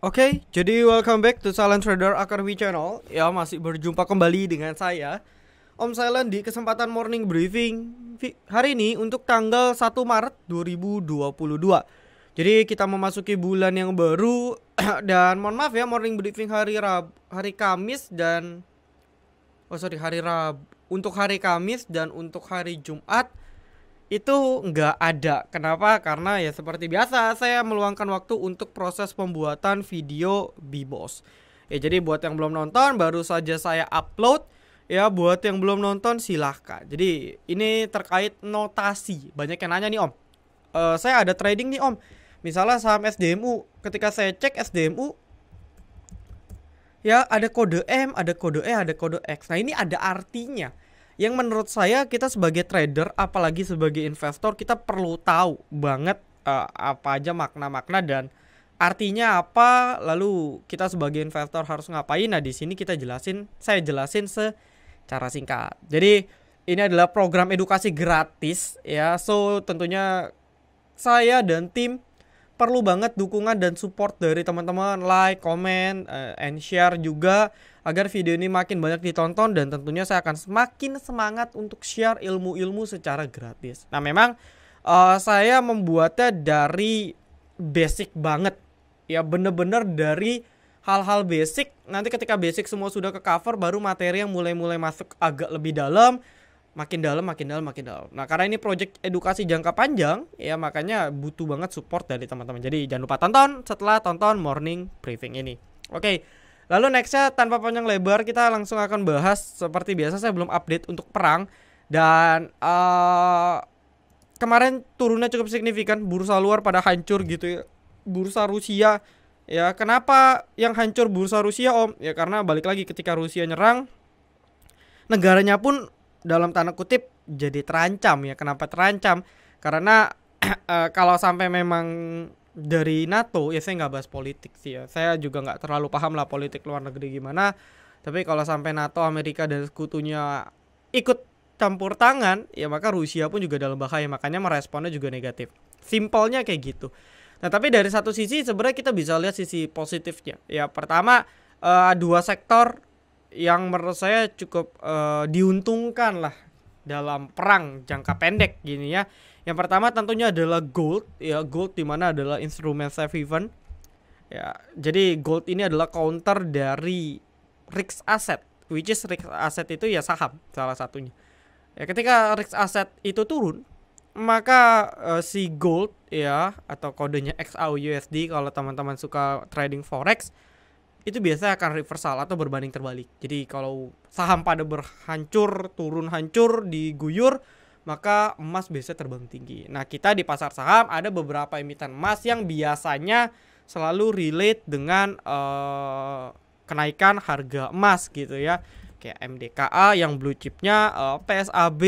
Oke, jadi welcome back to Silent Trader Academy Channel. Ya, masih berjumpa kembali dengan saya, Om Silent, di kesempatan morning briefing hari ini untuk tanggal 1 Maret 2022. Jadi kita memasuki bulan yang baru dan mohon maaf ya, morning briefing hari Kamis dan hari Rabu. Untuk hari Kamis dan untuk hari Jumat itu nggak ada. Kenapa? Karena ya seperti biasa saya meluangkan waktu untuk proses pembuatan video BBoss. Ya, jadi buat yang belum nonton baru saja saya upload. Ya, buat yang belum nonton silahkan. Jadi ini terkait notasi. Banyak yang nanya nih, Om. Saya ada trading nih, Om. Misalnya saham SDMU. Ketika saya cek SDMU, ya ada kode M, ada kode E, ada kode X. Nah, ini ada artinya. Yang menurut saya kita sebagai trader, apalagi sebagai investor, kita perlu tahu banget apa aja makna-makna dan artinya apa. Lalu kita sebagai investor harus ngapain. Nah, di sini saya jelasin secara singkat. Jadi ini adalah program edukasi gratis ya. So tentunya saya dan tim perlu banget dukungan dan support dari teman-teman, like, comment, and share juga agar video ini makin banyak ditonton, dan tentunya saya akan semakin semangat untuk share ilmu-ilmu secara gratis. Nah, memang saya membuatnya dari basic banget ya, bener-bener dari hal-hal basic. Nanti ketika basic semua sudah ke cover, baru materi yang mulai masuk agak lebih dalam. Makin dalam. Nah, karena ini project edukasi jangka panjang ya, makanya butuh banget support dari teman-teman. Jadi jangan lupa tonton setelah tonton morning briefing ini. Oke, lalu nextnya tanpa panjang lebar kita langsung akan bahas. Seperti biasa saya belum update untuk perang. Dan kemarin turunnya cukup signifikan. Bursa luar pada hancur gitu ya. Bursa Rusia ya, kenapa yang hancur bursa Rusia, Om? Ya karena balik lagi, ketika Rusia nyerang, negaranya pun dalam tanda kutip jadi terancam ya. Kenapa terancam? Karena kalau sampai memang dari NATO ya, saya nggak bahas politik sih ya. Saya juga nggak terlalu paham lah politik luar negeri gimana. Tapi kalau sampai NATO, Amerika dan sekutunya ikut campur tangan ya, maka Rusia pun juga dalam bahaya. Makanya meresponnya juga negatif. Simpelnya kayak gitu. Nah, tapi dari satu sisi sebenarnya kita bisa lihat sisi positifnya. Ya, pertama dua sektor yang menurut saya cukup diuntungkan lah dalam perang jangka pendek gini ya. Yang pertama tentunya adalah gold ya, gold dimana adalah instrumen safe haven ya. Jadi gold ini adalah counter dari risk asset, which is risk asset itu ya saham salah satunya ya. Ketika risk asset itu turun, maka si gold ya, atau kodenya XAUUSD kalau teman-teman suka trading forex, itu biasanya akan reversal atau berbanding terbalik. Jadi kalau saham pada berhancur, turun hancur, diguyur, maka emas biasanya terbang tinggi. Nah, kita di pasar saham ada beberapa emiten emas yang biasanya selalu relate dengan kenaikan harga emas gitu ya. Kayak MDKA yang blue chipnya, PSAB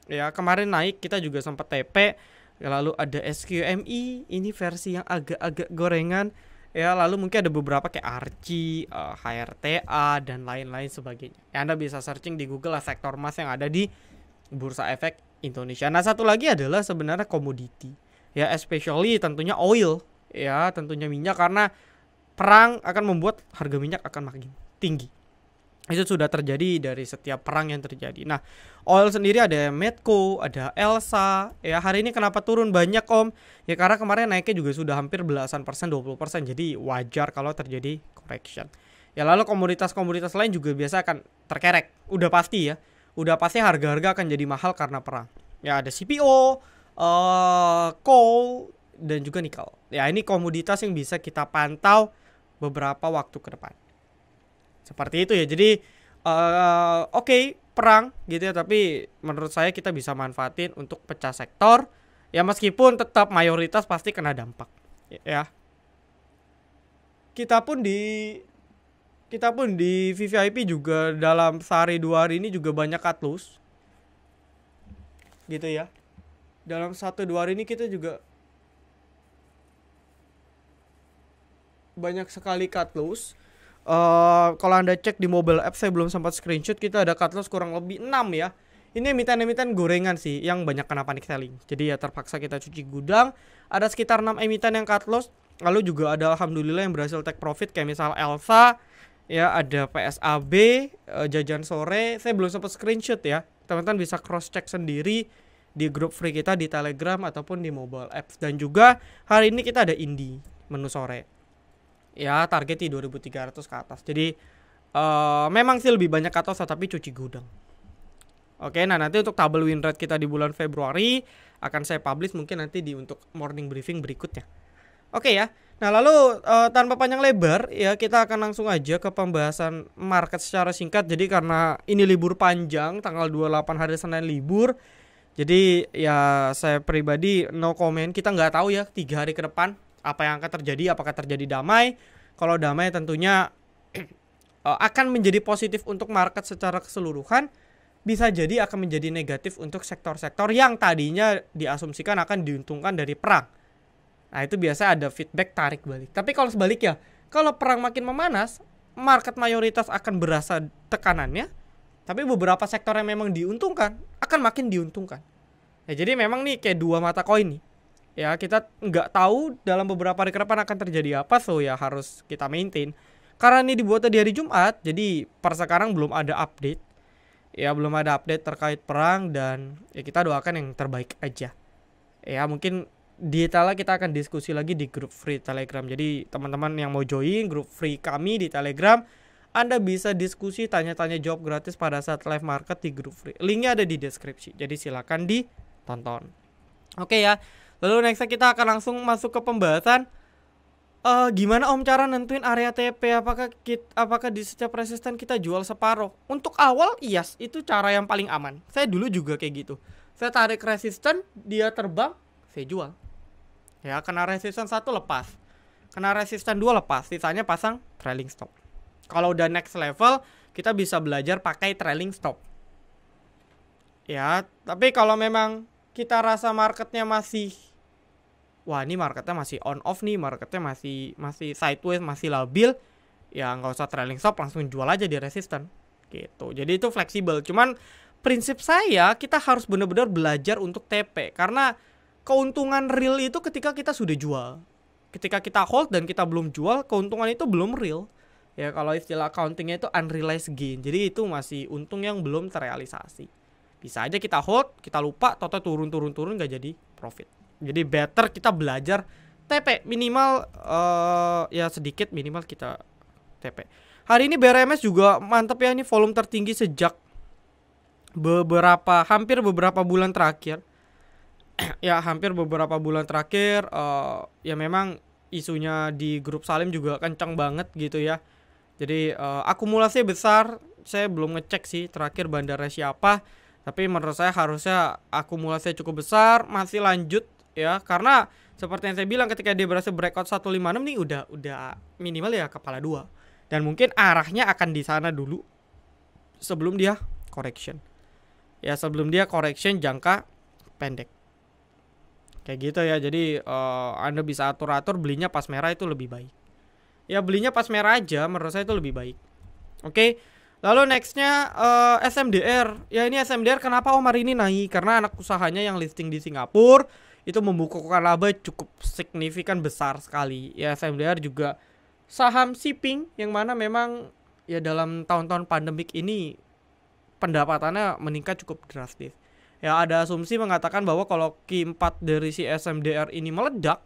ya kemarin naik, kita juga sempat TP. Lalu ada SQMI, ini versi yang agak-agak gorengan. Ya, lalu mungkin ada beberapa kayak ARCI, HRTA, dan lain-lain sebagainya. Ya, Anda bisa searching di Google lah sektor emas yang ada di Bursa Efek Indonesia. Nah, satu lagi adalah sebenarnya komoditi. Ya, especially tentunya oil. Ya, tentunya minyak, karena perang akan membuat harga minyak akan makin tinggi. Itu sudah terjadi dari setiap perang yang terjadi. Nah, oil sendiri ada Medco, ada Elsa. Ya, hari ini kenapa turun banyak, Om? Ya karena kemarin naiknya juga sudah hampir belasan persen, 20%. Jadi wajar kalau terjadi correction. Ya, lalu komoditas-komoditas lain juga biasa akan terkerek. Udah pasti ya. Udah pasti harga-harga akan jadi mahal karena perang. Ya, ada CPO, coal, dan juga nikel. Ya, ini komoditas yang bisa kita pantau beberapa waktu ke depan. Seperti itu ya. Jadi oke, perang gitu ya, tapi menurut saya kita bisa manfaatin untuk pecah sektor ya, meskipun tetap mayoritas pasti kena dampak ya. Kita pun di VVIP juga dalam sehari 2 hari ini juga banyak cut loss gitu ya. Dalam 1-2 hari ini kita juga banyak sekali cut loss. Kalau Anda cek di mobile app, saya belum sempat screenshot, kita ada cut loss kurang lebih 6 ya. Ini emiten-emiten gorengan sih yang banyak kena panic selling. Jadi ya terpaksa kita cuci gudang. Ada sekitar 6 emiten yang cut loss. Lalu juga ada alhamdulillah yang berhasil take profit kayak misal Elsa, ya ada PSAB, jajan sore. Saya belum sempat screenshot ya. Teman-teman bisa cross check sendiri di grup free kita di Telegram ataupun di mobile apps. Dan juga hari ini kita ada Indie menu sore. Ya target di 2300 ke atas. Jadi memang sih lebih banyak ke atas tapi cuci gudang. Oke, nah nanti untuk tabel win rate kita di bulan Februari akan saya publish mungkin nanti di untuk morning briefing berikutnya. Oke ya. Nah lalu tanpa panjang lebar ya kita akan langsung aja ke pembahasan market secara singkat. Jadi karena ini libur panjang tanggal 28 hari Senin libur. Jadi ya saya pribadi no comment. Kita nggak tahu ya 3 hari ke depan apa yang akan terjadi. Apakah terjadi damai? Kalau damai tentunya akan menjadi positif untuk market secara keseluruhan. Bisa jadi akan menjadi negatif untuk sektor-sektor yang tadinya diasumsikan akan diuntungkan dari perang. Nah itu biasa ada feedback tarik balik. Tapi kalau sebaliknya, kalau perang makin memanas, market mayoritas akan berasa tekanannya. Tapi beberapa sektor yang memang diuntungkan akan makin diuntungkan. Ya, jadi memang nih kayak dua mata koin nih. Ya kita nggak tahu dalam beberapa hari ke depan akan terjadi apa, so ya harus kita maintain. Karena ini dibuat di hari Jumat, jadi per sekarang belum ada update. Ya belum ada update terkait perang dan ya kita doakan yang terbaik aja. Ya mungkin detailnya kita akan diskusi lagi di grup free Telegram. Jadi teman-teman yang mau join grup free kami di Telegram, Anda bisa diskusi tanya-tanya jawab gratis pada saat live market di grup free. Linknya ada di deskripsi. Jadi silakan ditonton. Oke ya. Lalu nextnya kita akan langsung masuk ke pembahasan. Gimana Om cara nentuin area TP? Apakah di setiap resisten kita jual separuh? Untuk awal yes, itu cara yang paling aman. Saya dulu juga kayak gitu. Saya tarik resisten, dia terbang, saya jual. Ya, kena resisten 1 lepas. Kena resisten 2 lepas, sisanya pasang trailing stop. Kalau udah next level, kita bisa belajar pakai trailing stop. Ya, tapi kalau memang kita rasa marketnya masih wah ini marketnya masih on off nih, marketnya masih sideways, masih labil, ya nggak usah trailing stop, langsung jual aja di resisten gitu. Jadi itu fleksibel. Cuman prinsip saya kita harus benar-benar belajar untuk TP karena keuntungan real itu ketika kita sudah jual. Ketika kita hold dan kita belum jual, keuntungan itu belum real. Ya kalau istilah accountingnya itu unrealized gain. Jadi itu masih untung yang belum terrealisasi. Bisa aja kita hold, kita lupa, toto turun nggak jadi profit. Jadi better kita belajar TP minimal ya sedikit minimal kita TP. Hari ini BRMS juga mantap ya, ini volume tertinggi sejak hampir beberapa bulan terakhir. Ya hampir beberapa bulan terakhir ya memang isunya di grup Salim juga kencang banget gitu ya. Jadi akumulasi besar. Saya belum ngecek sih terakhir bandara siapa, tapi menurut saya harusnya akumulasinya cukup besar, masih lanjut ya, karena seperti yang saya bilang ketika dia berhasil breakout 156 nih udah minimal ya kepala 2. Dan mungkin arahnya akan di sana dulu sebelum dia correction. Ya sebelum dia correction jangka pendek. Kayak gitu ya. Jadi Anda bisa atur-atur belinya pas merah itu lebih baik. Ya belinya pas merah aja menurut saya itu lebih baik. Oke. Lalu nextnya SMDR. Ya ini SMDR kenapa hari ini naik? Karena anak usahanya yang listing di Singapura itu membukukan laba cukup signifikan besar sekali. Ya SMDR juga saham shipping yang mana memang ya dalam tahun-tahun pandemik ini pendapatannya meningkat cukup drastis. Ya ada asumsi mengatakan bahwa kalau Q4 dari si SMDR ini meledak,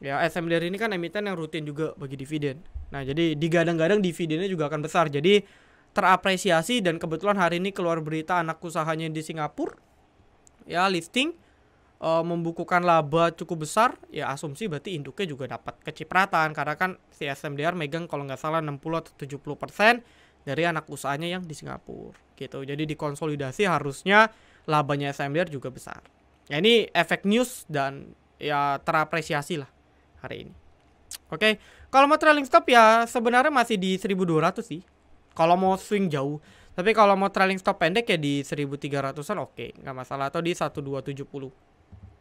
ya SMDR ini kan emiten yang rutin juga bagi dividen. Nah jadi digadang-gadang dividennya juga akan besar. Jadi terapresiasi dan kebetulan hari ini keluar berita anak usahanya di Singapura ya listing membukukan laba cukup besar, ya asumsi berarti induknya juga dapat kecipratan karena kan si SMDR megang kalau nggak salah 60 atau 70% dari anak usahanya yang di Singapura gitu. Jadi dikonsolidasi harusnya labanya SMDR juga besar. Ya ini efek news dan ya terapresiasi lah hari ini. Oke, kalau mau trailing stop ya sebenarnya masih di 1200 sih. Kalau mau swing jauh. Tapi kalau mau trailing stop pendek ya di 1300-an oke, nggak masalah, atau di 1270.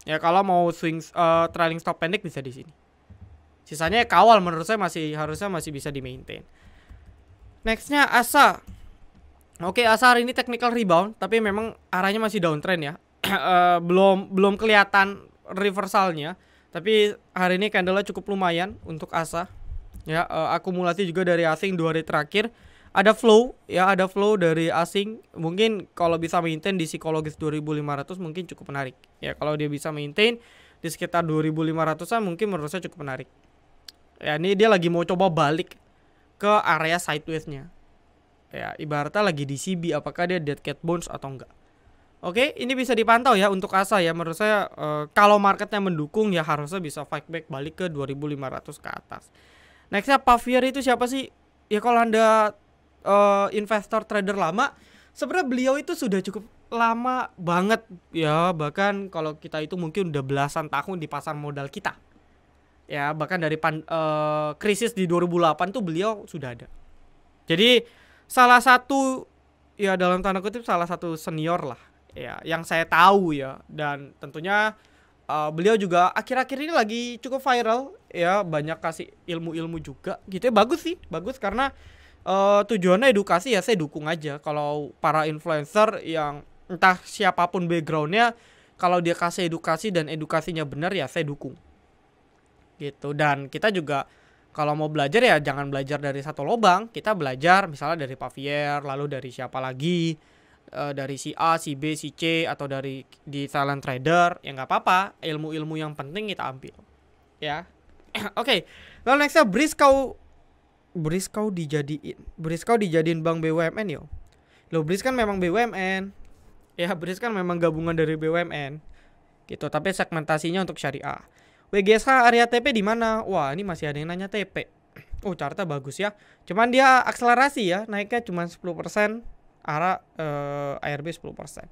Ya kalau mau swing trailing stop pendek bisa di sini. Sisanya kawal menurut saya harusnya masih bisa di maintain. Nextnya ASA. Oke, ASA hari ini technical rebound tapi memang arahnya masih downtrend ya. belum kelihatan reversalnya. Tapi hari ini candlenya cukup lumayan untuk ASA. Ya, akumulasi juga dari asing 2 hari terakhir. Ada flow ya, ada flow dari asing. Mungkin kalau bisa maintain di psikologis 2500 mungkin cukup menarik. Ya, kalau dia bisa maintain di sekitar 2500-an mungkin menurut saya cukup menarik. Ya, ini dia lagi mau coba balik ke area sideways-nya. Ya, ibaratnya lagi di CB, apakah dia dead cat bounce atau enggak. Oke, ini bisa dipantau ya untuk ASA ya. Menurut saya kalau marketnya mendukung ya harusnya bisa fight back balik ke 2500 ke atas. Nextnya Pavier itu siapa sih? Ya kalau Anda investor trader lama, sebenarnya beliau itu sudah cukup lama banget ya, bahkan kalau kita itu mungkin udah belasan tahun di pasar modal kita. Ya, bahkan dari krisis di 2008 tuh beliau sudah ada. Jadi salah satu ya dalam tanda kutip salah satu senior lah ya yang saya tahu ya, dan tentunya beliau juga akhir-akhir ini lagi cukup viral ya, banyak kasih ilmu-ilmu juga gitu ya. Bagus sih, bagus karena tujuannya edukasi ya, saya dukung aja. Kalau para influencer yang entah siapapun backgroundnya, kalau dia kasih edukasi dan edukasinya benar ya saya dukung gitu. Dan kita juga kalau mau belajar ya jangan belajar dari satu lobang, kita belajar misalnya dari Pavier, lalu dari siapa lagi, dari si A, si B, si C, atau dari di silent trader ya nggak apa-apa, ilmu-ilmu yang penting kita ambil ya. Oke, lalu nextnya Briskau dijadiin bank BUMN yo. Lo Bris kan memang BUMN. Ya, Bris kan memang gabungan dari BUMN. Gitu, tapi segmentasinya untuk syariah. WGSH area TP di mana? Wah, ini masih ada yang nanya TP. Oh, chartnya bagus ya. Cuman dia akselerasi ya, naiknya cuma 10%, arah ARB 10%.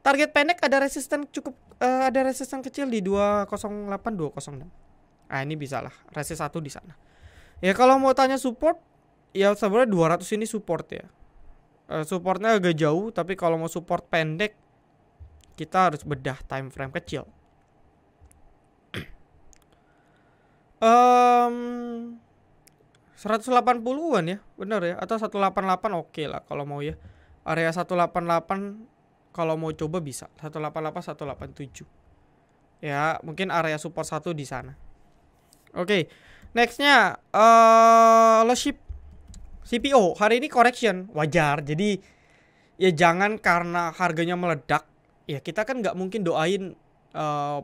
Target pendek ada resisten ada resisten kecil di 208 206. Ah, ini bisa lah, resist 1 di sana. Ya kalau mau tanya support, ya sebenarnya 200 ini support ya. Supportnya agak jauh, tapi kalau mau support pendek kita harus bedah time frame kecil. 180-an ya, bener ya, atau 188 oke lah kalau mau ya. Area 188 kalau mau coba bisa 188 187. Ya, mungkin area support 1 di sana. Oke. Nextnya CPO hari ini correction wajar. Jadi ya jangan karena harganya meledak ya kita kan nggak mungkin doain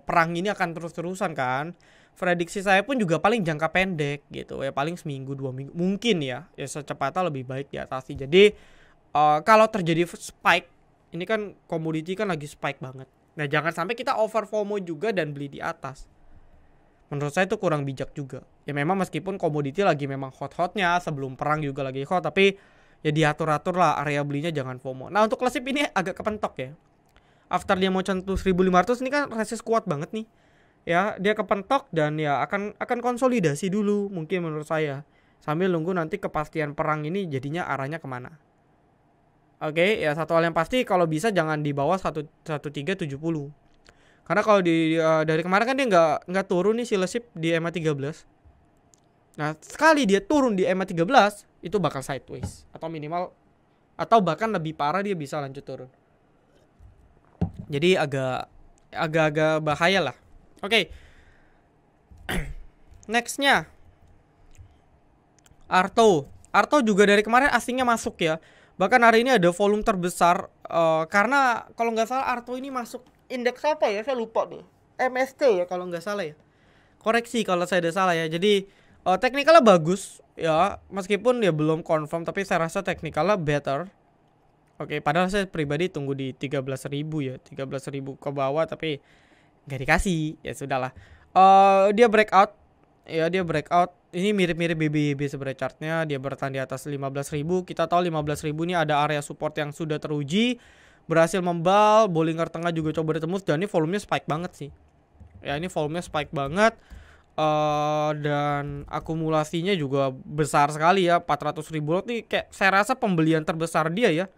perang ini akan terus-terusan kan. Prediksi saya pun juga paling jangka pendek gitu ya, paling seminggu 2 minggu mungkin ya secepatnya lebih baik diatasi. Jadi kalau terjadi spike, ini kan komoditi kan lagi spike banget. Nah jangan sampai kita over FOMO juga dan beli di atas. Menurut saya itu kurang bijak juga. Ya memang meskipun komoditi lagi memang hot-hotnya, sebelum perang juga lagi hot, tapi ya diatur-atur lah area belinya, jangan FOMO. Nah untuk Lesip ini agak kepentok ya. After dia mau centuh 1500 ini kan resist kuat banget nih. Ya dia kepentok dan ya akan konsolidasi dulu mungkin menurut saya. Sambil nunggu nanti kepastian perang ini jadinya arahnya kemana. Oke, ya satu hal yang pasti kalau bisa jangan di bawah 1370. Karena kalau dari kemarin kan dia nggak turun nih si Lesip di EMA 13. Nah, sekali dia turun di EMA 13 itu bakal sideways atau minimal atau bahkan lebih parah dia bisa lanjut turun. Jadi agak bahaya lah. Oke. Nextnya Arto juga dari kemarin asingnya masuk ya. Bahkan hari ini ada volume terbesar karena kalau nggak salah Arto ini masuk indeks apa ya, saya lupa deh, MST ya kalau nggak salah ya, koreksi kalau saya ada salah ya. Jadi teknikalnya bagus ya, meskipun ya belum confirm, tapi saya rasa teknikalnya better. Oke, padahal saya pribadi tunggu di 13.000 ya, 13.000 ke bawah, tapi nggak dikasih, ya sudahlah. Dia breakout ya, dia breakout. Ini mirip-mirip BBYB sebenarnya chartnya, dia bertahan di atas 15.000. Kita tahu 15.000 ini ada area support yang sudah teruji, berhasil membal, Bollinger tengah juga coba ditembus, dan ini volumenya spike banget sih. Ya ini volumenya spike banget, dan akumulasinya juga besar sekali ya, 400.000 lot nih, kayak saya rasa pembelian terbesar dia ya.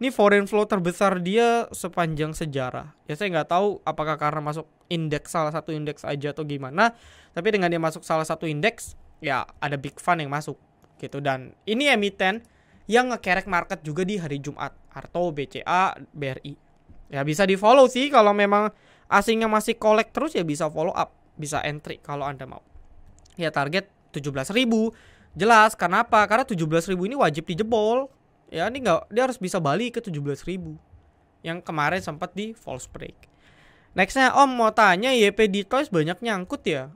Ini foreign flow terbesar dia sepanjang sejarah. Ya saya nggak tahu apakah karena masuk indeks, salah satu indeks aja atau gimana, tapi dengan dia masuk salah satu indeks, ya ada big fund yang masuk gitu. Dan ini emiten yang ngekerek market juga di hari Jumat, Arto, BCA, BRI. Ya bisa di follow sih, kalau memang asingnya masih collect terus ya bisa follow up. bisa entry kalau Anda mau. Ya target 17.000. Jelas, kenapa? Karena 17.000 ini wajib dijebol. Ya ini nggak, dia harus bisa balik ke 17.000 yang kemarin sempat di false break. Nextnya Om mau tanya, YP di Toys banyak nyangkut ya?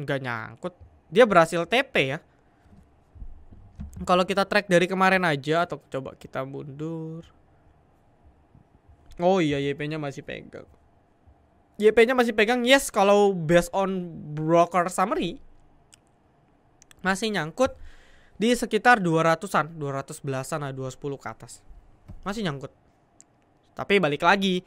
Nggak nyangkut, dia berhasil TP ya. Kalau kita track dari kemarin aja, atau coba kita mundur. Oh iya, YP-nya masih pegang. YP-nya masih pegang, yes. Kalau based on broker summary masih nyangkut di sekitar 200-an, 200 belasan lah, 210 ke atas. Masih nyangkut. Tapi balik lagi,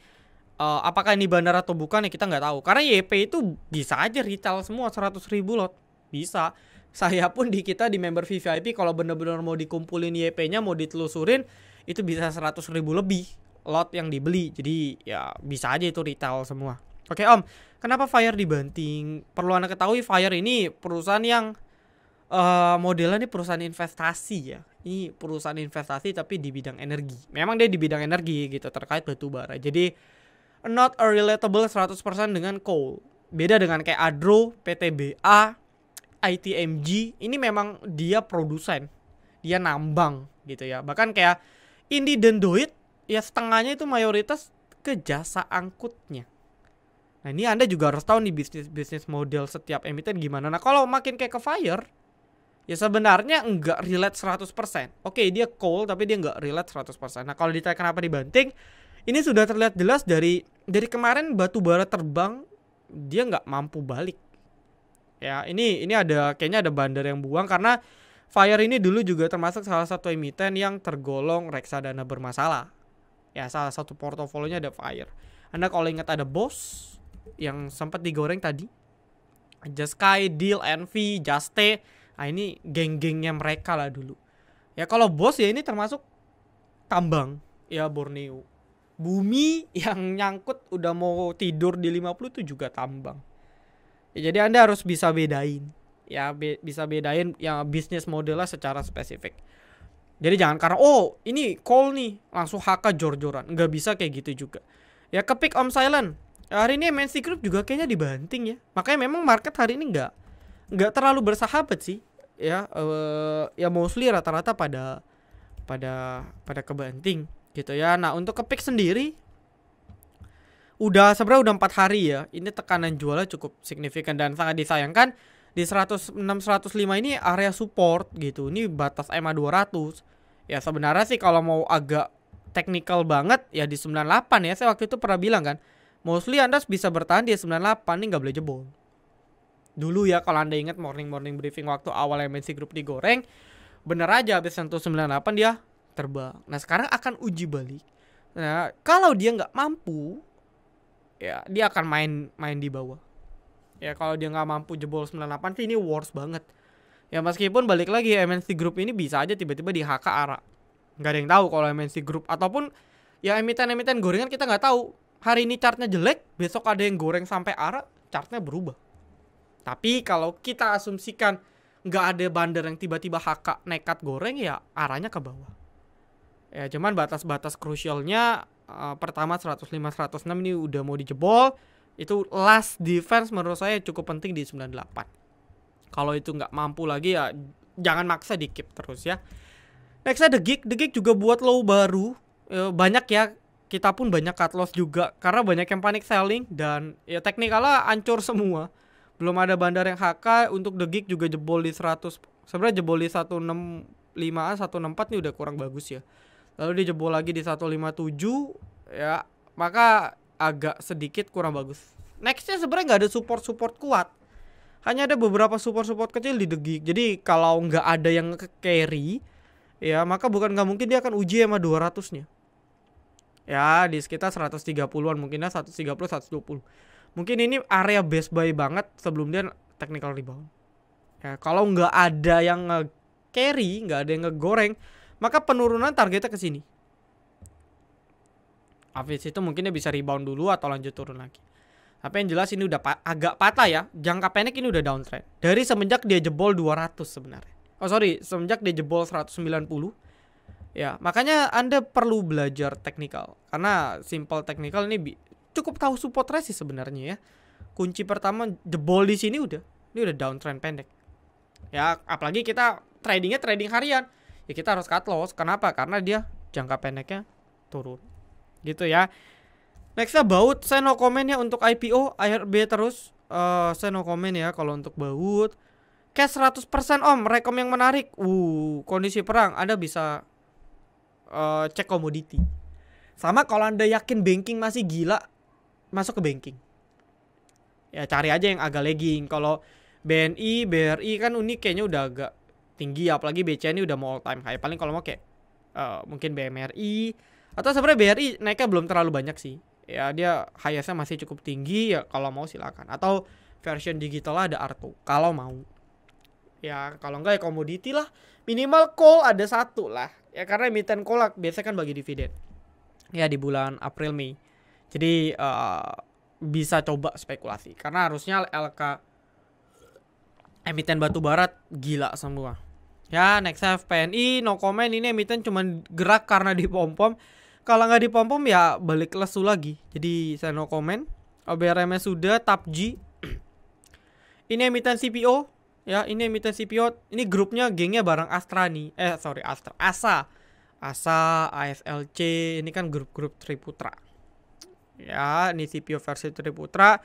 apakah ini bandar atau bukan ya kita nggak tahu. Karena YP itu bisa aja retail semua 100.000 lot. Bisa. Saya pun di kita di member VVIP kalau bener-bener mau dikumpulin YP-nya, mau ditelusurin, itu bisa 100.000 lebih lot yang dibeli. Jadi ya bisa aja itu retail semua. Oke Om, kenapa Fire dibanting? Perlu Anda ketahui, Fire ini perusahaan yang modelnya ini perusahaan investasi ya. Ini perusahaan investasi tapi di bidang energi. Memang dia di bidang energi gitu, terkait batu bara. Jadi not a relatable 100% dengan coal. Beda dengan kayak Adro, PTBA, ITMG. Ini memang dia produsen, dia nambang gitu ya. Bahkan kayak Indi dan Doit ya setengahnya itu mayoritas ke jasa angkutnya. Nah ini Anda juga harus tahu nih bisnis model setiap emiten gimana. Nah kalau makin kayak ke Fire, ya sebenarnya enggak relate 100%. Oke dia coal tapi dia enggak relate 100%. Nah kalau ditanya kenapa dibanting, ini sudah terlihat jelas dari kemarin batu bara terbang, dia enggak mampu balik. Ya ini ada kayaknya ada bandar yang buang, karena Fire ini dulu juga termasuk salah satu emiten yang tergolong reksadana bermasalah. Ya salah satu portofolionya ada Fire. Anda kalau ingat ada BOSS yang sempat digoreng tadi, Jasky, Deal, Envy, Juste. Nah ini geng-gengnya mereka lah dulu. Ya kalau BOSS ya ini termasuk tambang ya, Borneo. Bumi yang nyangkut udah mau tidur di 50 itu juga tambang. Ya, jadi Anda harus bisa bedain. Ya bisa bedain yang bisnis modelnya secara spesifik. Jadi jangan karena ini call nih langsung HK jor-joran. Nggak bisa kayak gitu juga. Ya kepick Om Silent. Hari ini MNC Group juga kayaknya dibanting ya. Makanya memang market hari ini nggak terlalu bersahabat sih. Ya ya mostly rata-rata pada kebanting gitu ya. Nah untuk kepick sendiri sebenarnya udah 4 hari ya. Ini tekanan jualnya cukup signifikan dan sangat disayangkan. Di 106-105 ini area support gitu. Ini batas EMA 200. Ya sebenarnya sih kalau mau agak technical banget ya di 98 ya. Saya waktu itu pernah bilang kan, mostly Anda bisa bertahan di 98, ini nggak boleh jebol. Dulu ya kalau Anda ingat morning briefing waktu awal MNC Group digoreng, bener aja habis sentuh 98 dia terbang. Nah sekarang akan uji balik. Nah kalau dia nggak mampu, ya dia akan main di bawah. Ya kalau dia nggak mampu jebol 98 sih ini worst banget. Ya meskipun balik lagi MNC Group ini bisa aja tiba-tiba di HK ARA. Nggak ada yang tahu kalau MNC Group, ataupun ya emiten-emiten gorengan kita nggak tahu. Hari ini chartnya jelek, besok ada yang goreng sampai ARA, chartnya berubah. Tapi kalau kita asumsikan nggak ada bandar yang tiba-tiba HK nekat goreng, ya arahnya ke bawah. Ya cuman batas-batas krusialnya pertama 105-106 ini udah mau dijebol. Itu last defense menurut saya cukup penting di 98. Kalau itu nggak mampu lagi ya jangan maksa di keep terus ya. Next ada The Gig juga buat low baru. Banyak ya, kita pun banyak cut loss juga karena banyak yang panic selling dan ya teknikalnya hancur semua. Belum ada bandar yang HK. Untuk The Gig juga jebol di 100. Sebenarnya jebol di 165, 164 nih udah kurang bagus ya. Lalu dia jebol lagi di 157 ya, maka agak sedikit kurang bagus. Nextnya sebenarnya nggak ada support kuat. Hanya ada beberapa support kecil di The Gig. Jadi kalau nggak ada yang carry, ya maka bukan nggak mungkin dia akan uji sama 200-nya. Ya di sekitar 130-an, mungkinnya 130, 120. Mungkin ini area best buy banget sebelum dia technical rebound. Ya kalau nggak ada yang carry, nggak ada yang ngegoreng, maka penurunan targetnya ke sini. Habis itu mungkin dia bisa rebound dulu atau lanjut turun lagi. Tapi yang jelas ini udah agak patah ya. Jangka pendek ini udah downtrend. Dari semenjak dia jebol 200 sebenarnya. Semenjak dia jebol 190. Ya, makanya Anda perlu belajar teknikal. Karena simple teknikal ini cukup tahu support resist sebenarnya ya. Kunci pertama jebol di sini udah. Ini udah downtrend pendek. Ya, apalagi kita tradingnya trading harian. Ya kita harus cut loss. Kenapa? Karena dia jangka pendeknya turun. Gitu ya. Nextnya baut, saya no comment ya untuk IPO, ARB terus. Saya no comment ya kalau untuk baut. Cash 100% om, rekom yang menarik. Kondisi perang, Anda bisa cek komoditi. Sama kalau Anda yakin banking masih gila, masuk ke banking. Ya cari aja yang agak lagging. Kalau BNI, BRI kan unik kayaknya udah agak tinggi, apalagi BCA ini udah mau all time high. Paling kalau mau kayak mungkin BMRI atau sebenarnya BRI naiknya belum terlalu banyak sih. Ya dia highestnya masih cukup tinggi ya, kalau mau silakan. Atau version digital lah ada Arto kalau mau. Ya kalau enggak ya komoditi lah. Minimal call ada satu lah. Ya karena emiten call biasanya kan bagi dividen. Ya di bulan April Mei. Jadi bisa coba spekulasi karena harusnya LK emiten batu barat gila semua. Ya next FPNI no comment, ini emiten cuman gerak karena dipom-pom. Kalau nggak dipom-pom ya balik lesu lagi. Jadi saya no comment. OBRMS sudah, TAPG. Ini emiten CPO. Ya ini emiten CPO. Ini grupnya gengnya bareng Astra nih. ASA, ASLC. Ini kan grup-grup Triputra. Ya ini CPO versi Triputra.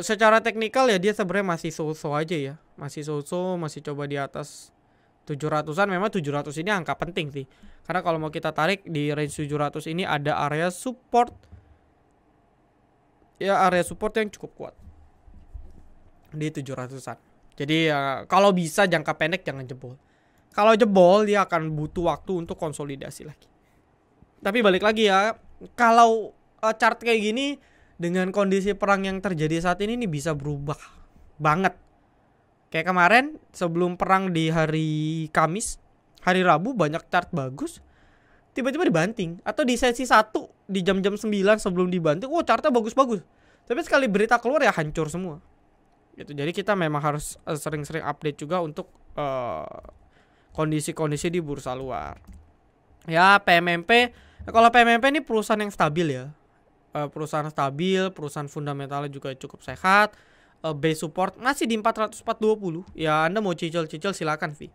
Secara teknikal ya dia sebenarnya masih so-so aja ya. Masih so-so, masih coba di atas 700-an. Memang 700 ini angka penting sih. Karena kalau mau kita tarik di range 700 ini ada area support. Ya area support yang cukup kuat di 700-an. Jadi ya kalau bisa jangka pendek jangan jebol. Kalau jebol dia akan butuh waktu untuk konsolidasi lagi. Tapi balik lagi ya, kalau chart kayak gini dengan kondisi perang yang terjadi saat ini bisa berubah banget. Kayak kemarin sebelum perang di hari Kamis, hari Rabu banyak chart bagus, tiba-tiba dibanting. Atau di sesi 1 di jam-jam 9 sebelum dibanting, chartnya bagus-bagus. Tapi sekali berita keluar ya hancur semua. Gitu. Jadi kita memang harus sering-sering update juga untuk kondisi-kondisi di bursa luar. Ya PMMP, kalau PMMP ini perusahaan yang stabil ya. Perusahaan stabil, perusahaan fundamentalnya juga cukup sehat. Base support masih di 420. Ya Anda mau cicil-cicil silakan Vi.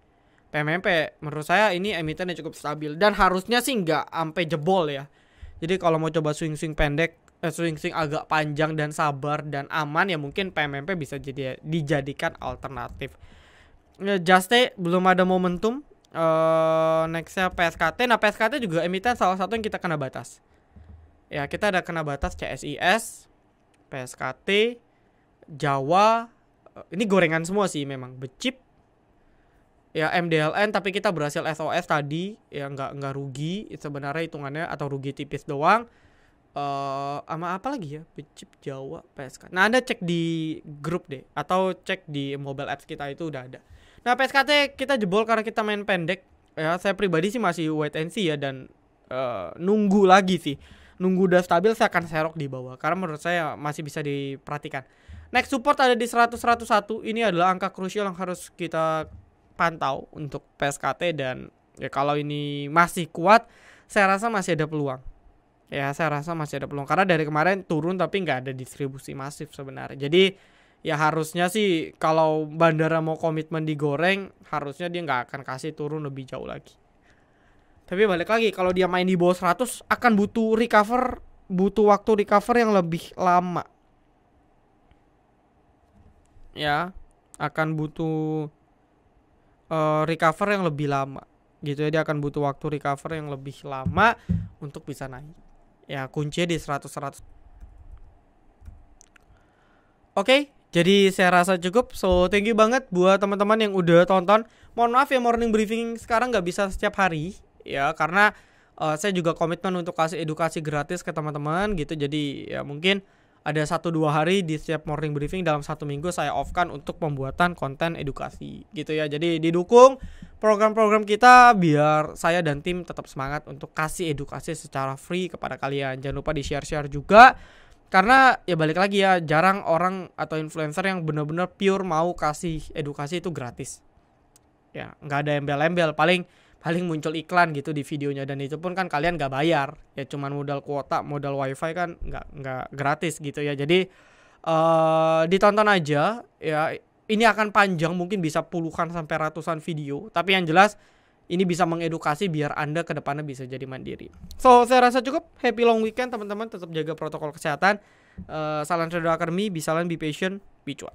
PMMP menurut saya ini emiten yang cukup stabil dan harusnya sih nggak sampai jebol ya. Jadi kalau mau coba swing-swing pendek, swing-swing agak panjang dan sabar dan aman ya mungkin PMMP bisa dijadikan alternatif. Juste belum ada momentum. Nextnya PSKT. Nah PSKT juga emiten salah satu yang kita kena batas. Ya kita ada kena batas CSIS, PSKT, Jawa. Ini gorengan semua sih memang. Becip. Ya MDLN tapi kita berhasil SOS tadi. Ya nggak rugi sebenarnya hitungannya, atau rugi tipis doang. Sama apa lagi ya? Becip, Jawa, PSKT. Nah Anda cek di grup deh, atau cek di mobile apps kita itu udah ada. Nah PSKT kita jebol karena kita main pendek. Ya saya pribadi sih masih wait and see ya, dan nunggu lagi sih. Nunggu udah stabil saya akan serok di bawah karena menurut saya masih bisa diperhatikan. Next support ada di 100-101. Ini adalah angka krusial yang harus kita pantau untuk PSKT, dan ya kalau ini masih kuat saya rasa masih ada peluang. Ya saya rasa masih ada peluang karena dari kemarin turun tapi nggak ada distribusi masif sebenarnya. Jadi ya harusnya sih kalau bandara mau komitmen digoreng, harusnya dia nggak akan kasih turun lebih jauh lagi. Tapi balik lagi, kalau dia main di bawah 100 akan butuh waktu recover yang lebih lama. Ya, akan butuh recover yang lebih lama. Gitu ya, dia akan butuh waktu recover yang lebih lama untuk bisa naik. Ya, kuncinya di 100-100. Oke, jadi saya rasa cukup. So, thank you banget buat teman-teman yang udah tonton. Mohon maaf ya morning briefing sekarang nggak bisa setiap hari. Ya karena saya juga komitmen untuk kasih edukasi gratis ke teman-teman gitu. Jadi ya mungkin ada 1-2 hari di setiap morning briefing dalam 1 minggu saya off-kan untuk pembuatan konten edukasi gitu ya. Jadi didukung program-program kita biar saya dan tim tetap semangat untuk kasih edukasi secara free kepada kalian. Jangan lupa di share-share juga, karena ya balik lagi ya, jarang orang atau influencer yang benar-benar pure mau kasih edukasi itu gratis. Ya nggak ada embel-embel, paling paling muncul iklan gitu di videonya, dan itu pun kan kalian gak bayar ya, cuman modal kuota, modal wifi kan nggak gratis gitu ya. Jadi ditonton aja ya, ini akan panjang, mungkin bisa puluhan sampai ratusan video, tapi yang jelas ini bisa mengedukasi biar Anda ke depannya bisa jadi mandiri. So, saya rasa cukup. Happy long weekend teman-teman, tetap jaga protokol kesehatan. Salam Shadow Academy, be silent, be patient, be cuan.